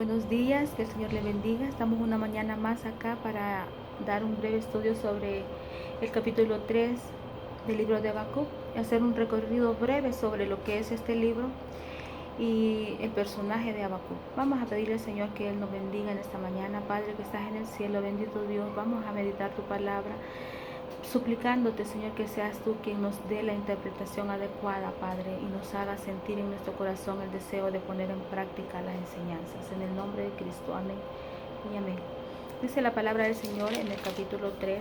Buenos días, que el Señor le bendiga. Estamos una mañana más acá para dar un breve estudio sobre el capítulo 3 del libro de Habacuc, hacer un recorrido breve sobre lo que es este libro y el personaje de Habacuc. Vamos a pedirle al Señor que Él nos bendiga en esta mañana. Padre que estás en el cielo, bendito Dios, vamos a meditar tu palabra, suplicándote, Señor, que seas tú quien nos dé la interpretación adecuada, Padre, y nos haga sentir en nuestro corazón el deseo de poner en práctica las enseñanzas. En el nombre de Cristo, amén y amén. Dice la palabra del Señor en el capítulo 3,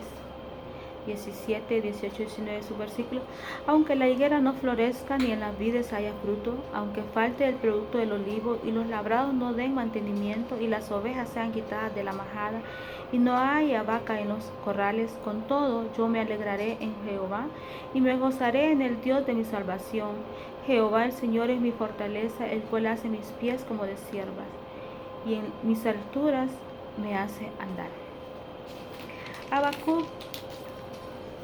17, 18 y 19 de su versículo: aunque la higuera no florezca ni en las vides haya fruto, aunque falte el producto del olivo y los labrados no den mantenimiento y las ovejas sean quitadas de la majada y no haya vaca en los corrales, con todo yo me alegraré en Jehová y me gozaré en el Dios de mi salvación. Jehová el Señor es mi fortaleza, el cual hace mis pies como de siervas y en mis alturas me hace andar. Habacuc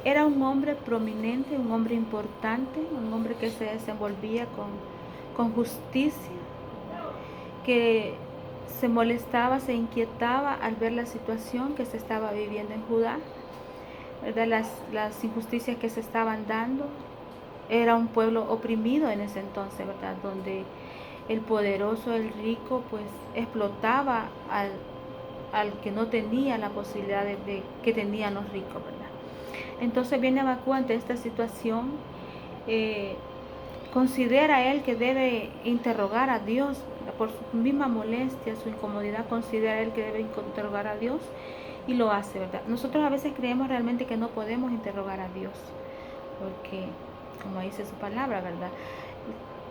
era un hombre prominente, un hombre importante, un hombre que se desenvolvía con justicia, que se molestaba, se inquietaba al ver la situación que se estaba viviendo en Judá, ¿verdad? Las injusticias que se estaban dando. Era un pueblo oprimido en ese entonces, ¿verdad? Donde el poderoso, el rico, pues explotaba al que no tenía la posibilidad de que tenían los ricos, ¿verdad? Entonces viene Habacuc ante esta situación, considera él que debe interrogar a Dios, por su misma molestia, su incomodidad, considera él que debe interrogar a Dios y lo hace, ¿verdad? Nosotros a veces creemos realmente que no podemos interrogar a Dios, porque, como dice su palabra, ¿verdad?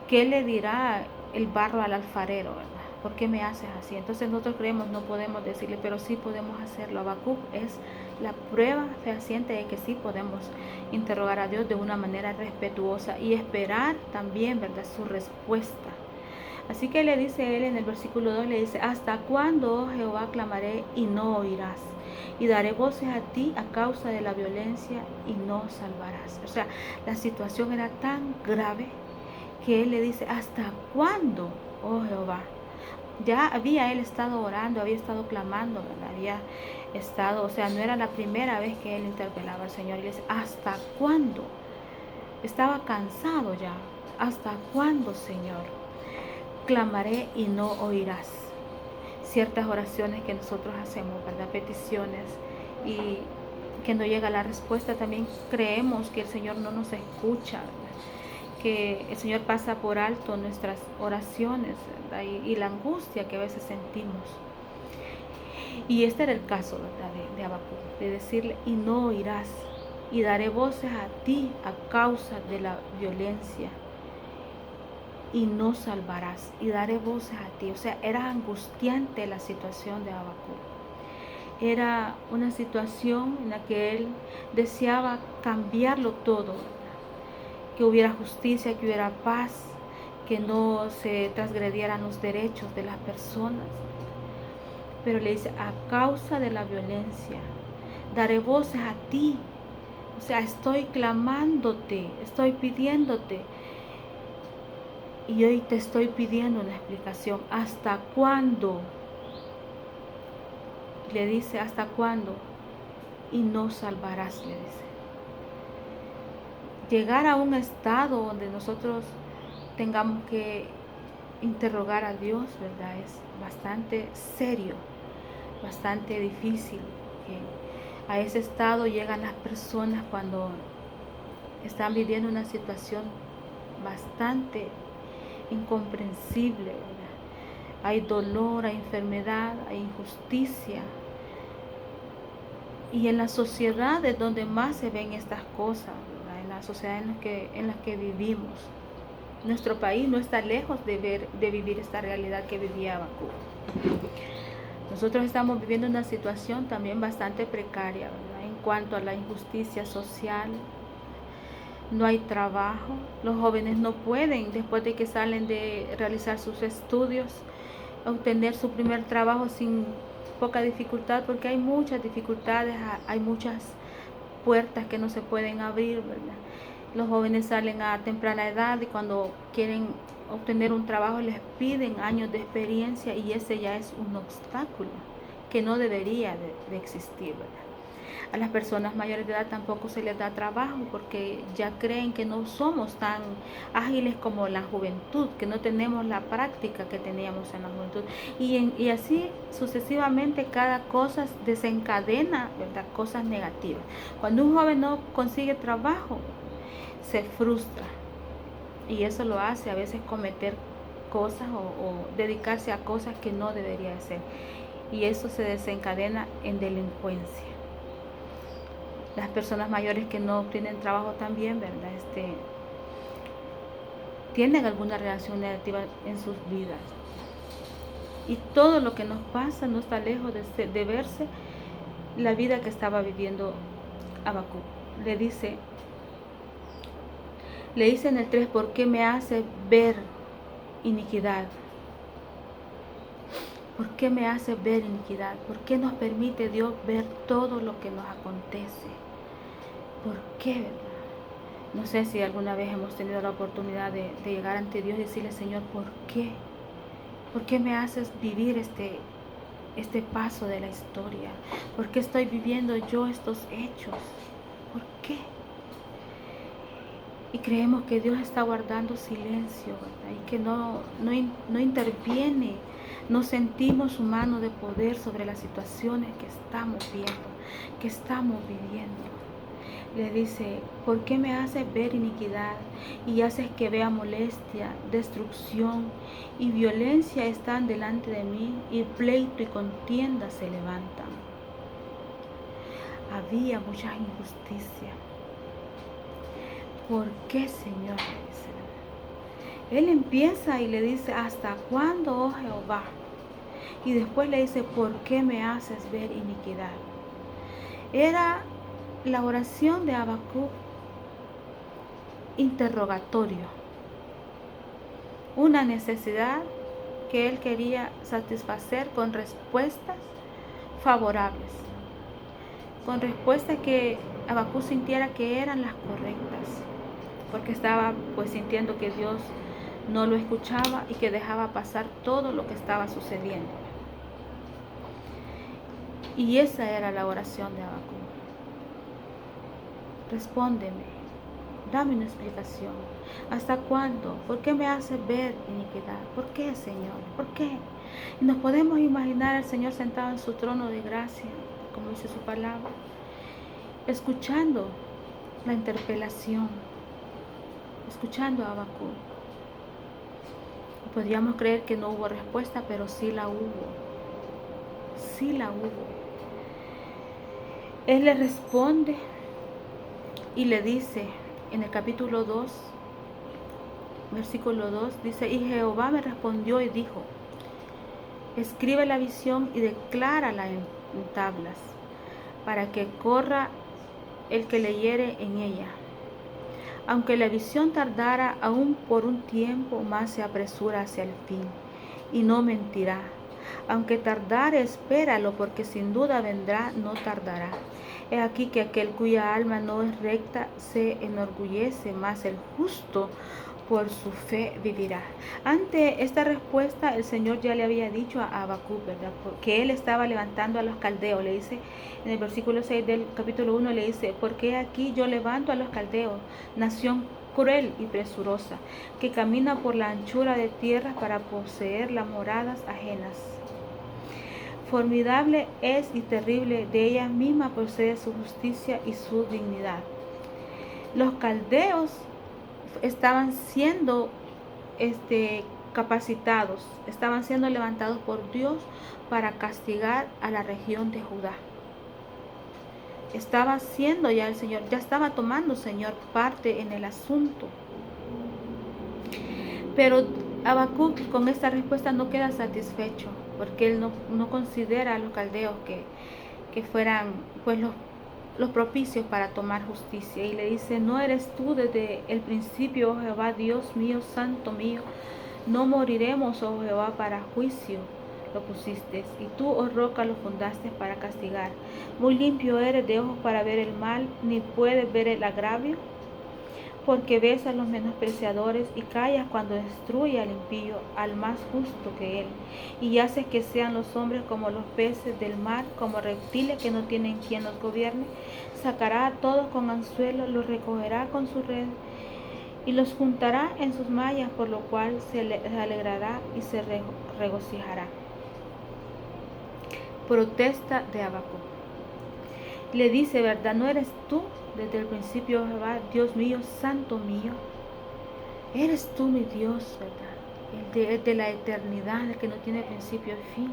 ¿Qué le dirá el barro al alfarero, ¿verdad? ¿Por qué me haces así? Entonces nosotros creemos, no podemos decirle, pero sí podemos hacerlo. Habacuc es la prueba fehaciente de que sí podemos interrogar a Dios de una manera respetuosa y esperar también, ¿verdad?, su respuesta. Así que le dice él en el versículo 2, le dice: ¿hasta cuándo, oh Jehová, clamaré y no oirás? Y daré voces a ti a causa de la violencia y no salvarás. O sea, la situación era tan grave que él le dice: ¿hasta cuándo, oh Jehová? Ya había él estado orando, había estado clamando, ¿verdad? Había estado, o sea, no era la primera vez que él interpelaba al Señor. Y le dice: ¿hasta cuándo? Estaba cansado ya. ¿Hasta cuándo, Señor? Clamaré y no oirás. Ciertas oraciones que nosotros hacemos, ¿verdad? Peticiones, y que no llega la respuesta, también creemos que el Señor no nos escucha, ¿verdad? Que el Señor pasa por alto nuestras oraciones, ¿verdad? Y la angustia que a veces sentimos. Y este era el caso, ¿verdad?, de Habacuc, de decirle: y no oirás, y daré voces a ti a causa de la violencia y no salvarás, y daré voces a ti. O sea, era angustiante la situación de Habacuc. Era una situación en la que él deseaba cambiarlo todo, que hubiera justicia, que hubiera paz, que no se transgredieran los derechos de las personas. Pero le dice: a causa de la violencia, daré voces a ti. O sea, estoy clamándote, estoy pidiéndote. Y hoy te estoy pidiendo una explicación. ¿Hasta cuándo? Le dice: ¿hasta cuándo? Y no salvarás, le dice. Llegar a un estado donde nosotros tengamos que interrogar a Dios, ¿verdad?, es bastante serio, bastante difícil. A ese estado llegan las personas cuando están viviendo una situación bastante incomprensible, ¿verdad? Hay dolor, hay enfermedad, hay injusticia. Y en la sociedad es donde más se ven estas cosas, ¿verdad? En la sociedad en la que vivimos. Nuestro país no está lejos de vivir esta realidad que vivía Habacuc. Nosotros estamos viviendo una situación también bastante precaria, ¿verdad?, en cuanto a la injusticia social. No hay trabajo, los jóvenes no pueden, después de que salen de realizar sus estudios, obtener su primer trabajo sin poca dificultad, porque hay muchas dificultades, hay muchas puertas que no se pueden abrir, ¿verdad? Los jóvenes salen a temprana edad y cuando quieren obtener un trabajo les piden años de experiencia y ese ya es un obstáculo que no debería de existir, ¿verdad? A las personas mayores de edad tampoco se les da trabajo porque ya creen que no somos tan ágiles como la juventud, que no tenemos la práctica que teníamos en la juventud. Y así sucesivamente cada cosa desencadena, ¿verdad?, cosas negativas. Cuando un joven no consigue trabajo, se frustra y eso lo hace a veces cometer cosas o dedicarse a cosas que no debería hacer. Y eso se desencadena en delincuencia. Las personas mayores que no obtienen trabajo también, ¿verdad?, tienen alguna reacción negativa en sus vidas. Y todo lo que nos pasa no está lejos de verse la vida que estaba viviendo Habacuc. Le dice en el 3, ¿por qué me hace ver iniquidad? ¿Por qué me hace ver iniquidad? ¿Por qué nos permite Dios ver todo lo que nos acontece? ¿Por qué, verdad? No sé si alguna vez hemos tenido la oportunidad de llegar ante Dios y decirle, Señor, ¿por qué? ¿Por qué me haces vivir este paso de la historia? ¿Por qué estoy viviendo yo estos hechos? ¿Por qué? Y creemos que Dios está guardando silencio, ¿verdad?, y que no interviene. No sentimos su mano de poder sobre las situaciones que estamos viendo, que estamos viviendo. Le dice, ¿por qué me haces ver iniquidad y haces que vea molestia, destrucción y violencia están delante de mí y pleito y contienda se levantan? Había mucha injusticia. ¿Por qué, Señor? Le dice. Él empieza y le dice, ¿hasta cuándo, oh Jehová? Y después le dice, ¿por qué me haces ver iniquidad? Era la oración de Habacuc interrogatorio, una necesidad que él quería satisfacer con respuestas favorables, con respuestas que Habacuc sintiera que eran las correctas, porque estaba pues sintiendo que Dios no lo escuchaba y que dejaba pasar todo lo que estaba sucediendo. Y esa era la oración de Habacuc. Respóndeme, dame una explicación. ¿Hasta cuándo? ¿Por qué me haces ver iniquidad? ¿Por qué, Señor? ¿Por qué? Y nos podemos imaginar al Señor sentado en su trono de gracia, como dice su palabra, escuchando la interpelación, escuchando a Habacuc. Podríamos creer que no hubo respuesta, pero sí la hubo. Sí la hubo. Él le responde y le dice en el capítulo 2, versículo 2, dice, y Jehová me respondió y dijo, escribe la visión y declárala en tablas, para que corra el que leyere en ella. Aunque la visión tardara aún por un tiempo, más se apresura hacia el fin, y no mentirá. Aunque tardare, espéralo, porque sin duda vendrá, no tardará. He aquí que aquel cuya alma no es recta se enorgullece, mas el justo por su fe vivirá. Ante esta respuesta, el Señor ya le había dicho a Habacuc, ¿verdad?, porque él estaba levantando a los caldeos. Le dice en el versículo 6 del capítulo 1, le dice, porque aquí yo levanto a los caldeos, nación cruel y presurosa, que camina por la anchura de tierra para poseer las moradas ajenas. Formidable es y terrible, de ella misma procede su justicia y su dignidad. Los caldeos estaban siendo capacitados, estaban siendo levantados por Dios para castigar a la región de Judá. Estaba haciendo ya el Señor, ya estaba tomando, Señor, parte en el asunto. Pero Habacuc con esta respuesta no queda satisfecho, porque él no considera a los caldeos que fueran pues los propicios para tomar justicia. Y le dice, ¿no eres tú desde el principio, oh Jehová, Dios mío, santo mío? No moriremos, oh Jehová, para juicio lo pusiste, y tú, oh roca, lo fundaste para castigar. Muy limpio eres de ojos para ver el mal, ni puedes ver el agravio. porque ves a los menospreciadores y callas cuando destruye al impío, al más justo que él, y haces que sean los hombres como los peces del mar, como reptiles que no tienen quien los gobierne. Sacará a todos con anzuelo, los recogerá con su red, y los juntará en sus mallas, por lo cual se alegrará y se regocijará. Protesta de Habacuc. Le dice, ¿verdad? ¿No eres tú desde el principio, Jehová, Dios mío, santo mío? Eres tú mi Dios, ¿verdad? El de la eternidad, el que no tiene principio y fin.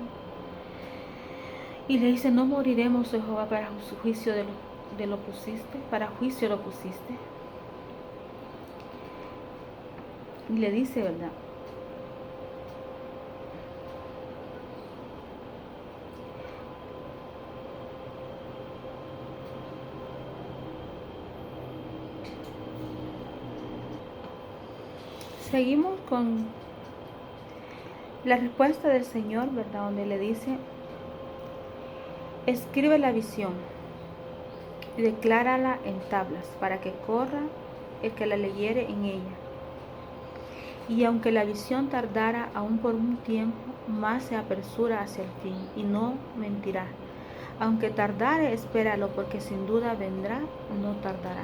Y le dice, no moriremos, Jehová, para juicio de lo pusiste, para juicio lo pusiste. Y le dice, ¿verdad? Seguimos con la respuesta del Señor, ¿verdad? Donde le dice, escribe la visión y declárala en tablas, para que corra el que la leyere en ella. Y aunque la visión tardara aún por un tiempo, más se apresura hacia el fin, y no mentirá. Aunque tardare, espéralo, porque sin duda vendrá, no tardará.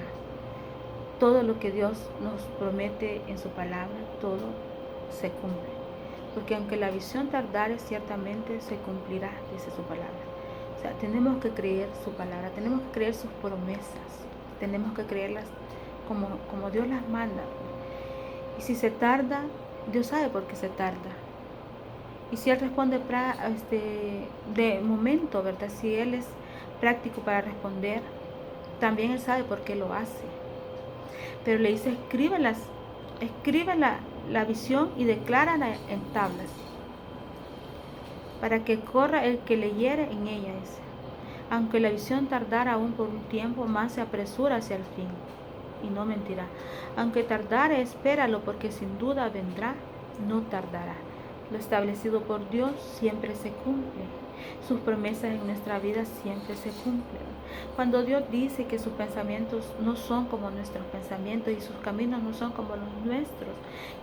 Todo lo que Dios nos promete en su palabra, todo se cumple. Porque aunque la visión tardare, ciertamente se cumplirá, dice su palabra. O sea, tenemos que creer su palabra, tenemos que creer sus promesas, tenemos que creerlas como Dios las manda. Y si se tarda, Dios sabe por qué se tarda. Y si Él responde de momento, ¿verdad? Si Él es práctico para responder, también Él sabe por qué lo hace. Pero le dice, escribe la visión y declárala en tablas, para que corra el que leyere en ella. Aunque la visión tardara aún por un tiempo, más se apresura hacia el fin, y no mentirá. Aunque tardare, espéralo, porque sin duda vendrá, no tardará. Lo establecido por Dios siempre se cumple. Sus promesas en nuestra vida siempre se cumplen. Cuando Dios dice que sus pensamientos no son como nuestros pensamientos y sus caminos no son como los nuestros,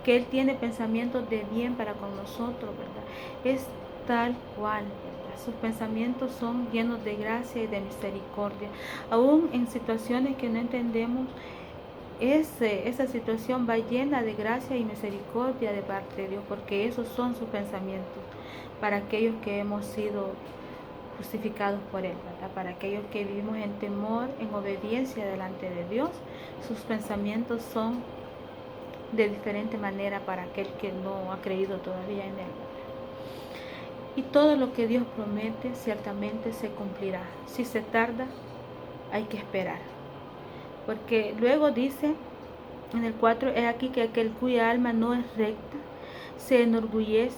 que Él tiene pensamientos de bien para con nosotros, ¿verdad? Es tal cual, ¿verdad? Sus pensamientos son llenos de gracia y de misericordia. Aún en situaciones que no entendemos, esa situación va llena de gracia y misericordia de parte de Dios, porque esos son sus pensamientos para aquellos que hemos sido justificados por Él, ¿verdad? Para aquellos que vivimos en temor, en obediencia delante de Dios, sus pensamientos son de diferente manera para aquel que no ha creído todavía en Él, ¿verdad? Y todo lo que Dios promete ciertamente se cumplirá. Si se tarda, hay que esperar. Porque luego dice en el 4, es aquí que aquel cuya alma no es recta se enorgullece,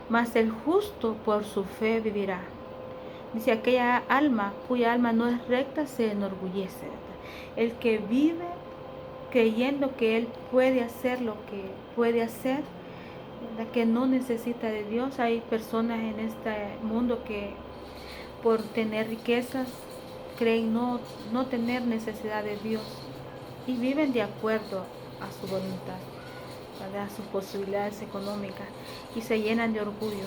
mas el justo por su fe vivirá. Dice, aquella alma cuya alma no es recta se enorgullece, ¿verdad? El que vive creyendo que él puede hacer lo que puede hacer, ¿verdad? Que no necesita de Dios. Hay personas en este mundo que por tener riquezas creen no tener necesidad de Dios y viven de acuerdo a su voluntad, ¿verdad? A sus posibilidades económicas, y se llenan de orgullo.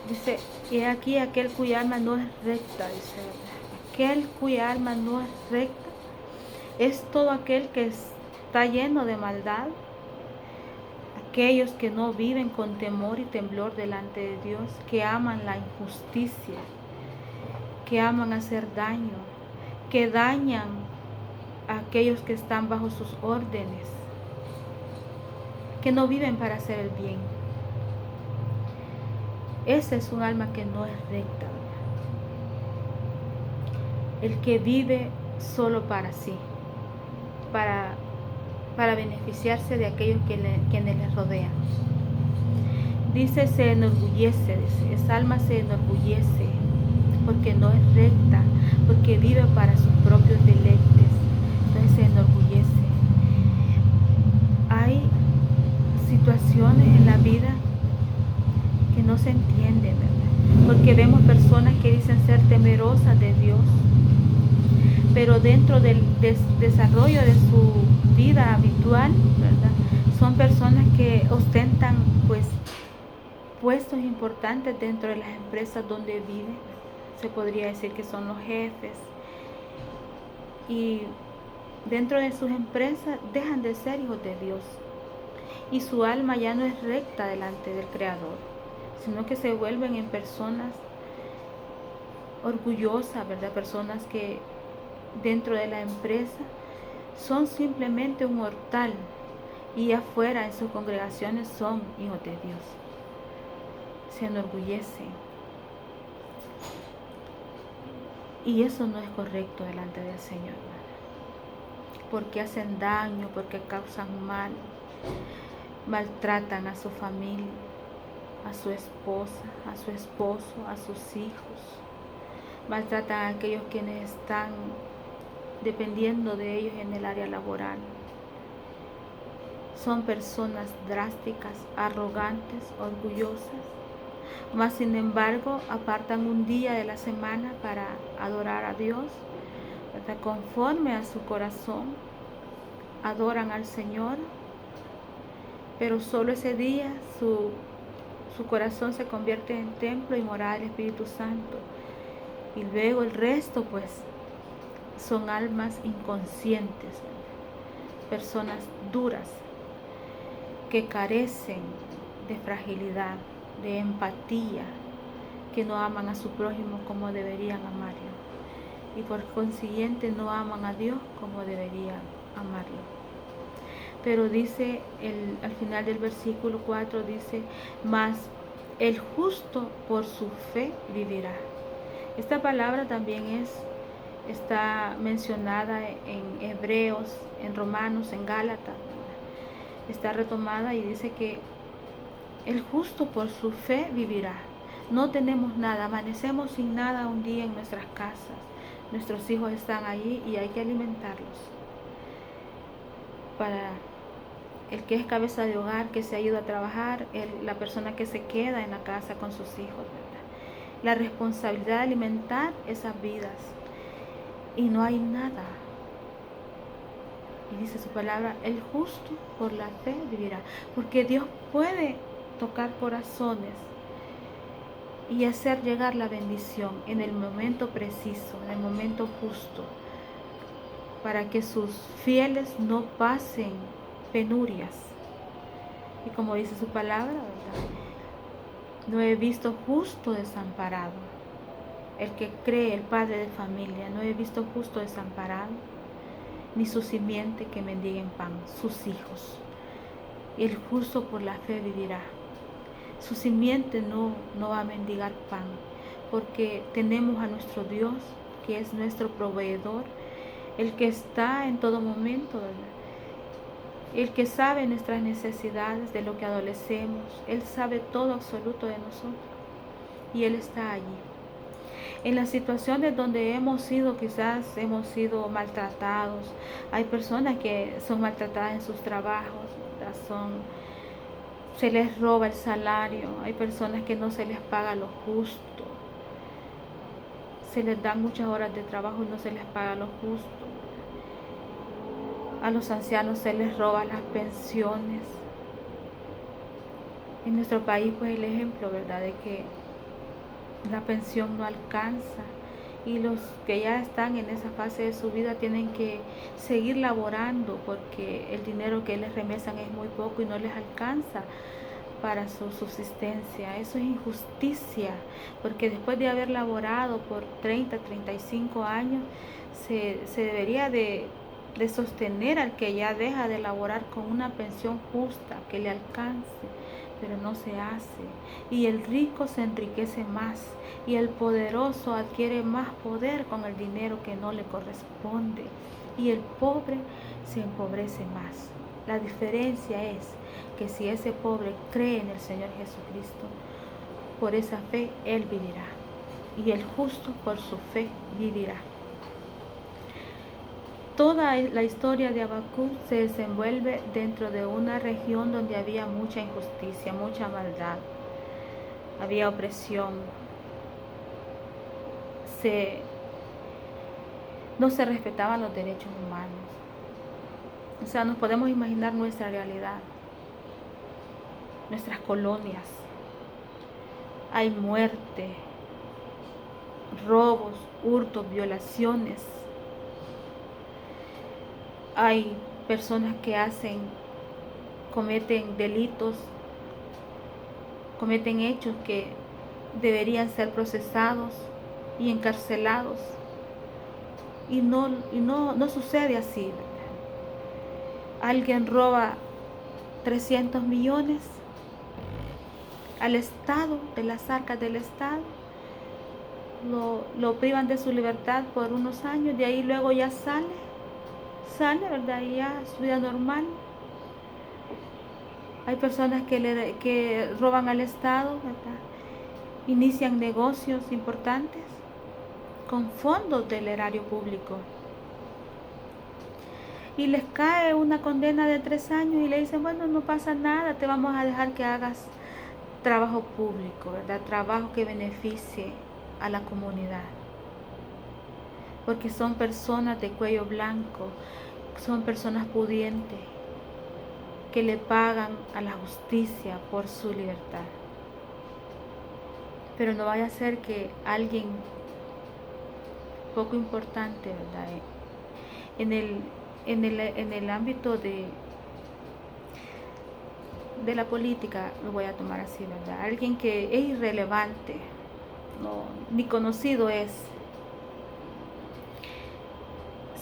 Dice, y aquí aquel cuya alma no es recta, dice, ¿verdad? Aquel cuya alma no es recta es todo aquel que está lleno de maldad, aquellos que no viven con temor y temblor delante de Dios, que aman la injusticia, que aman hacer daño, que dañan a aquellos que están bajo sus órdenes, que no viven para hacer el bien. Esa es un alma que no es recta, ¿verdad? El que vive solo para sí, para beneficiarse de aquellos quienes les rodean. Dice, se enorgullece, dice, esa alma se enorgullece porque no es recta, porque vive para sus propios deleites, entonces se enorgullece. Hay situaciones en la vida que no se entienden, ¿verdad? Porque vemos personas que dicen ser temerosas de Dios, pero dentro del desarrollo de su vida habitual, ¿verdad? Son personas que ostentan pues puestos importantes dentro de las empresas donde viven. Se podría decir que son los jefes, y dentro de sus empresas dejan de ser hijos de Dios, y su alma ya no es recta delante del Creador, sino que se vuelven en personas orgullosas, ¿verdad? Personas que dentro de la empresa son simplemente un mortal, y afuera en sus congregaciones son hijos de Dios. Se enorgullecen, y eso no es correcto delante del Señor, porque hacen daño, porque causan mal, maltratan a su familia, a su esposa, a su esposo, a sus hijos, maltratan a aquellos quienes están dependiendo de ellos en el área laboral. Son personas drásticas, arrogantes, orgullosas, mas sin embargo apartan un día de la semana para adorar a Dios, ¿verdad? Conforme a su corazón, adoran al Señor, pero solo ese día su corazón se convierte en templo y morada del Espíritu Santo, y luego el resto pues son almas inconscientes, personas duras que carecen de fragilidad, de empatía, que no aman a su prójimo como deberían amarlo, y por consiguiente no aman a Dios como deberían amarlo. Pero dice al final del versículo 4, dice: mas el justo por su fe vivirá. Esta palabra también está mencionada en Hebreos, en Romanos, en Gálatas. Está retomada y dice que el justo por su fe vivirá. No tenemos nada, amanecemos sin nada un día en nuestras casas. Nuestros hijos están allí y hay que alimentarlos. Para el que es cabeza de hogar, que se ha ido a trabajar, la persona que se queda en la casa con sus hijos, ¿verdad? La responsabilidad de alimentar esas vidas. Y no hay nada. Y dice su palabra: el justo por la fe vivirá. Porque Dios puede tocar corazones y hacer llegar la bendición en el momento preciso, en el momento justo, para que sus fieles no pasen penurias. Y como dice su palabra, ¿verdad? No he visto justo desamparado. El que cree, el padre de familia, no he visto justo desamparado, ni su simiente que mendiguen pan, sus hijos. Y el justo por la fe vivirá. Su simiente no va a mendigar pan, porque tenemos a nuestro Dios, que es nuestro proveedor, el que está en todo momento, ¿verdad? El que sabe nuestras necesidades, de lo que adolecemos. Él sabe todo absoluto de nosotros, y Él está allí. En las situaciones donde quizás hemos sido maltratados, hay personas que son maltratadas en sus trabajos, ¿verdad? Se les roba el salario, hay personas que no se les paga lo justo, se les dan muchas horas de trabajo y no se les paga lo justo. A los ancianos se les roba las pensiones. En nuestro país, pues, el ejemplo, ¿verdad?, de que la pensión no alcanza, y los que ya están en esa fase de su vida tienen que seguir laborando porque el dinero que les remesan es muy poco y no les alcanza para su subsistencia. Eso es injusticia, porque después de haber laborado por 30, 35 años, se debería de sostener al que ya deja de laborar con una pensión justa que le alcance, pero no se hace. Y el rico se enriquece más, y el poderoso adquiere más poder con el dinero que no le corresponde, y el pobre se empobrece más. La diferencia es que si ese pobre cree en el Señor Jesucristo, por esa fe él vivirá, y el justo por su fe vivirá. Toda la historia de Habacuc se desenvuelve dentro de una región donde había mucha injusticia, mucha maldad, había opresión. no se respetaban los derechos humanos. O sea, nos podemos imaginar nuestra realidad, nuestras colonias. Hay muerte, robos, hurtos, violaciones. Hay personas que cometen delitos, cometen hechos que deberían ser procesados y encarcelados. Y no sucede así. Alguien roba 300 millones al Estado, de las arcas del Estado, lo privan de su libertad por unos años, de ahí luego ya sale, ¿verdad? Y ya su vida normal. Hay personas que roban al Estado, ¿verdad? Inician negocios importantes con fondos del erario público. Y les cae una condena de 3 años y le dicen, bueno, no pasa nada, te vamos a dejar que hagas trabajo público, ¿verdad? Trabajo que beneficie a la comunidad. Porque son personas de cuello blanco, son personas pudientes, que le pagan a la justicia por su libertad. Pero no vaya a ser que alguien poco importante, ¿verdad? En el ámbito de la política, lo voy a tomar así, ¿verdad? Alguien que es irrelevante, ni conocido es,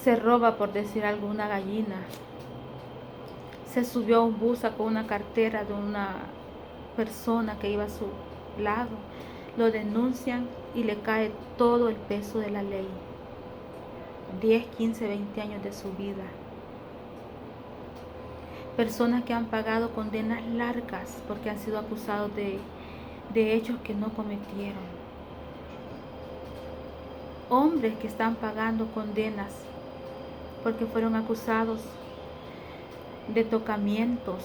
se roba, por decir algo, una gallina, se subió a un bus, sacó una cartera de una persona que iba a su lado, lo denuncian y le cae todo el peso de la ley, 10, 15, 20 años de su vida. Personas que han pagado condenas largas porque han sido acusados de hechos que no cometieron. Hombres que están pagando condenas porque fueron acusados de tocamientos,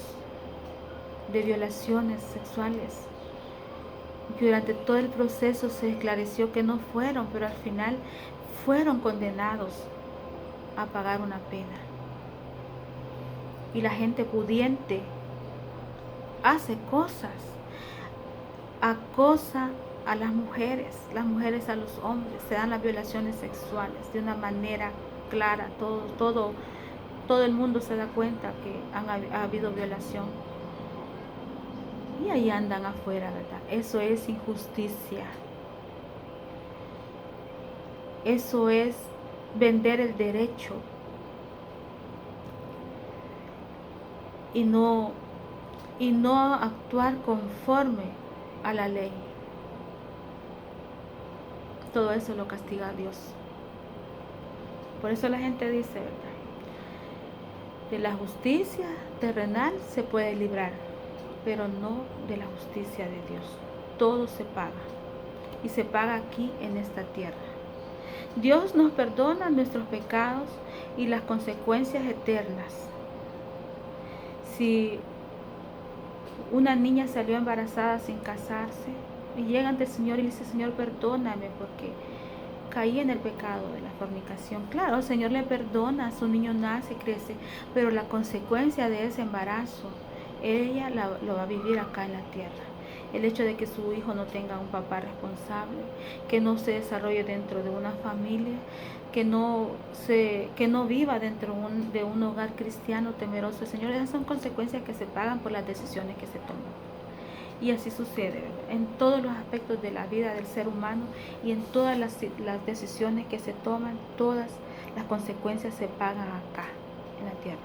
de violaciones sexuales. Durante todo el proceso se esclareció que no fueron, pero al final fueron condenados a pagar una pena. Y la gente pudiente hace cosas, acosa a las mujeres a los hombres, se dan las violaciones sexuales de una manera clara, todo el mundo se da cuenta que ha habido violación. Y ahí andan afuera, ¿verdad? Eso es injusticia. Eso es vender el derecho y no actuar conforme a la ley. Todo eso lo castiga Dios. Por eso la gente dice, ¿verdad? De la justicia terrenal se puede librar, pero no de la justicia de Dios. Todo se paga, y se paga aquí en esta tierra. Dios nos perdona nuestros pecados y las consecuencias eternas. Si una niña salió embarazada sin casarse y llega ante el Señor y le dice, Señor, perdóname porque caí en el pecado de la fornicación. Claro, el Señor le perdona, su niño nace, crece, pero la consecuencia de ese embarazo, ella lo va a vivir acá en la tierra. El hecho de que su hijo no tenga un papá responsable, que no se desarrolle dentro de una familia, que no viva dentro de un hogar cristiano temeroso del Señor. Esas son consecuencias que se pagan por las decisiones que se toman. Y así sucede, ¿verdad? En todos los aspectos de la vida del ser humano y en todas las decisiones que se toman, todas las consecuencias se pagan acá, en la tierra.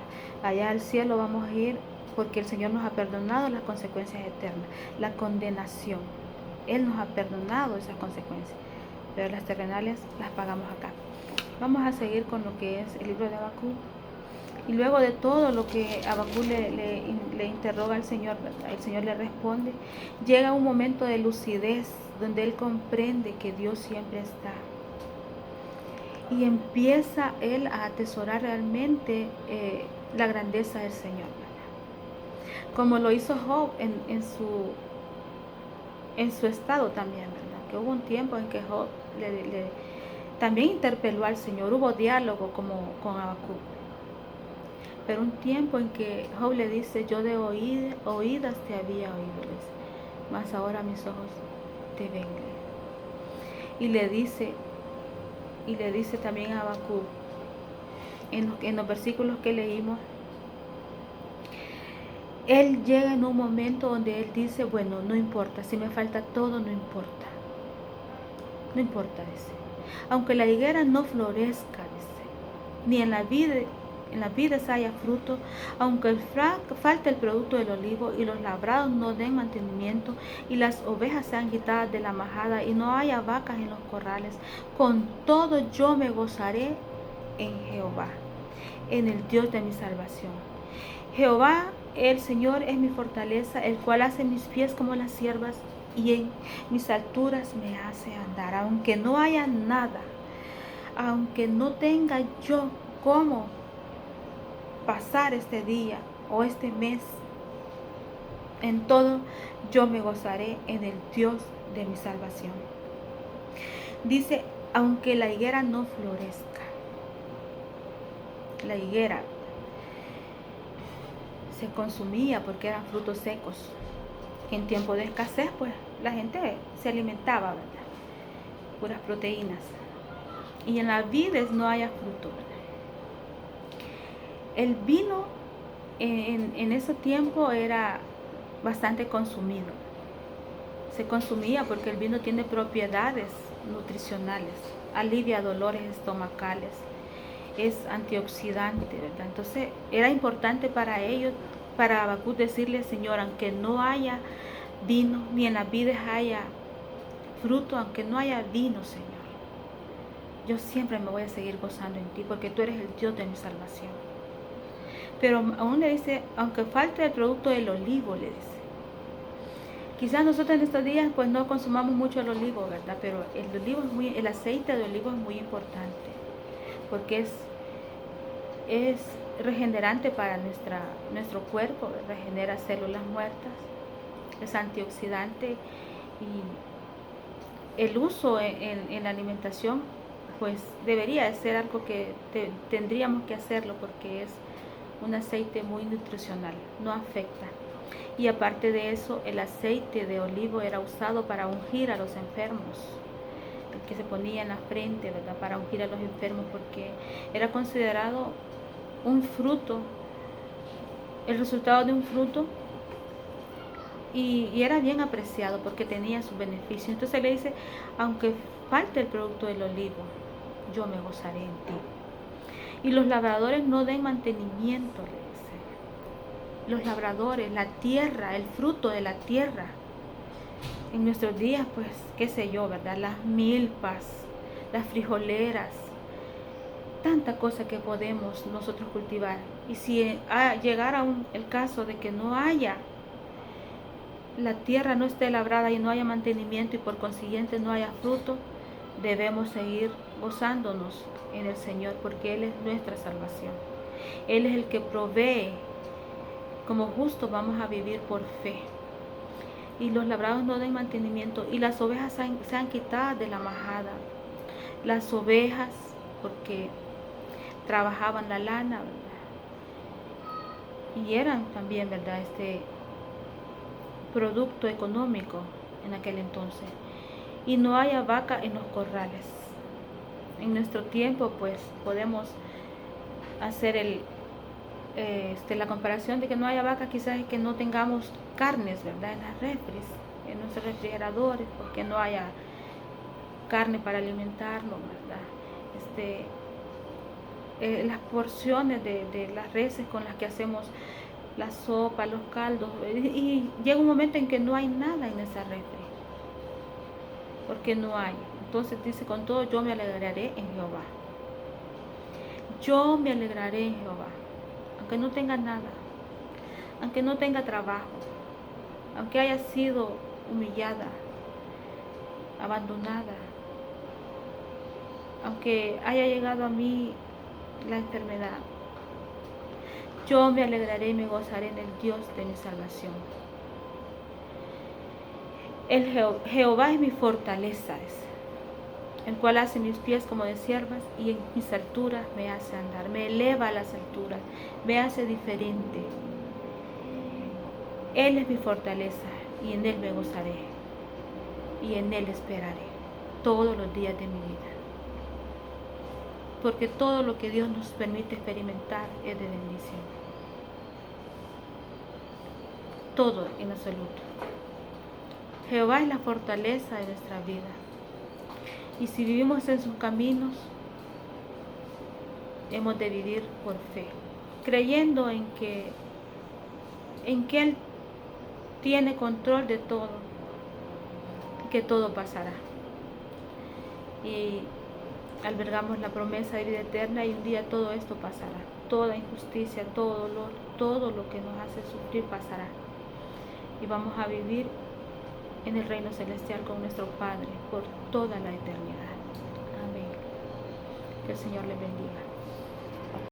Allá al cielo vamos a ir porque el Señor nos ha perdonado las consecuencias eternas, la condenación. Él nos ha perdonado esas consecuencias, pero las terrenales las pagamos acá. Vamos a seguir con lo que es el libro de Habacuc. Y luego de todo lo que Habacuc le interroga al Señor, el Señor le responde, llega un momento de lucidez donde él comprende que Dios siempre está. Y empieza él a atesorar realmente la grandeza del Señor, ¿verdad? Como lo hizo Job en su estado también, ¿verdad? Que hubo un tiempo en que Job también interpeló al Señor, hubo diálogo como con Habacuc. Pero un tiempo en que Job le dice, yo de oídas te había oído, mas ahora mis ojos te ven. Y le dice también a Habacuc, en los versículos que leímos, él llega en un momento donde él dice, bueno, no importa, si me falta todo, no importa. No importa, dice. Aunque la higuera no florezca, dice, ni en la vides haya fruto, aunque falte el producto del olivo y los labrados no den mantenimiento y las ovejas sean quitadas de la majada y no haya vacas en los corrales, con todo yo me gozaré en Jehová, en el Dios de mi salvación. Jehová, el Señor, es mi fortaleza, el cual hace mis pies como las ciervas y en mis alturas me hace andar. Aunque no haya nada, aunque no tenga yo cómo pasar este día o este mes, en todo yo me gozaré en el Dios de mi salvación. Dice, aunque la higuera no florezca, la higuera se consumía porque eran frutos secos. En tiempo de escasez, pues la gente se alimentaba, ¿verdad? Puras proteínas. Y en las vides no haya fruto, ¿verdad? El vino en ese tiempo era bastante consumido. Se consumía porque el vino tiene propiedades nutricionales, alivia dolores estomacales, es antioxidante, ¿verdad? Entonces era importante para ellos, para Habacuc decirle, Señor, aunque no haya vino, ni en las vides haya fruto, aunque no haya vino, Señor, yo siempre me voy a seguir gozando en ti, porque tú eres el Dios de mi salvación. Pero aún le dice, aunque falte el producto del olivo, le dice. Quizás nosotros en estos días pues no consumamos mucho el olivo, ¿verdad? Pero el aceite de olivo es muy importante, porque es regenerante para nuestro cuerpo, regenera células muertas, es antioxidante y el uso en la alimentación pues debería de ser algo que tendríamos que hacerlo porque es un aceite muy nutricional, no afecta. Y aparte de eso, el aceite de olivo era usado para ungir a los enfermos, el que se ponía en la frente, ¿verdad? Para ungir a los enfermos, porque era considerado un fruto, el resultado de un fruto, y era bien apreciado porque tenía sus beneficios. Entonces le dice, aunque falte el producto del olivo, yo me gozaré en ti. Y los labradores no den mantenimiento, le dice. Los labradores, la tierra, el fruto de la tierra. En nuestros días, pues, qué sé yo, ¿verdad? Las milpas, las frijoleras, tanta cosa que podemos nosotros cultivar. Y si llegara el caso de que no haya, la tierra no esté labrada y no haya mantenimiento y por consiguiente no haya fruto, debemos seguir gozándonos en el Señor porque Él es nuestra salvación. Él es el que provee. Como justos vamos a vivir por fe. Y los labrados no den mantenimiento y las ovejas sean quitadas de la majada. Las ovejas, porque trabajaban la lana, ¿verdad? Y eran también, ¿verdad?, producto económico en aquel entonces. Y no haya vaca en los corrales. En nuestro tiempo, pues, podemos hacer la comparación de que no haya vaca, quizás es que no tengamos carnes, ¿verdad?, en las refris, en nuestros refrigeradores, porque no haya carne para alimentarnos, ¿verdad? Las porciones de las reses con las que hacemos la sopa, los caldos, y llega un momento en que no hay nada en esa refri, porque no hay. Entonces dice, con todo yo me alegraré en Jehová. Yo me alegraré en Jehová. Aunque no tenga nada, aunque no tenga trabajo, aunque haya sido humillada, abandonada, aunque haya llegado a mí la enfermedad, yo me alegraré y me gozaré en el Dios de mi salvación. Jehová es mi fortaleza. el cual hace mis pies como de siervas y en mis alturas me hace andar, me eleva a las alturas, me hace diferente. Él es mi fortaleza y en Él me gozaré y en Él esperaré todos los días de mi vida. Porque todo lo que Dios nos permite experimentar es de bendición. Todo en absoluto. Jehová es la fortaleza de nuestra vida. Y si vivimos en sus caminos, hemos de vivir por fe, creyendo en que Él tiene control de todo, que todo pasará. Y albergamos la promesa de vida eterna y un día todo esto pasará. Toda injusticia, todo dolor, todo lo que nos hace sufrir pasará. Y vamos a vivir en el reino celestial con nuestro Padre por toda la eternidad. Amén. Que el Señor le bendiga.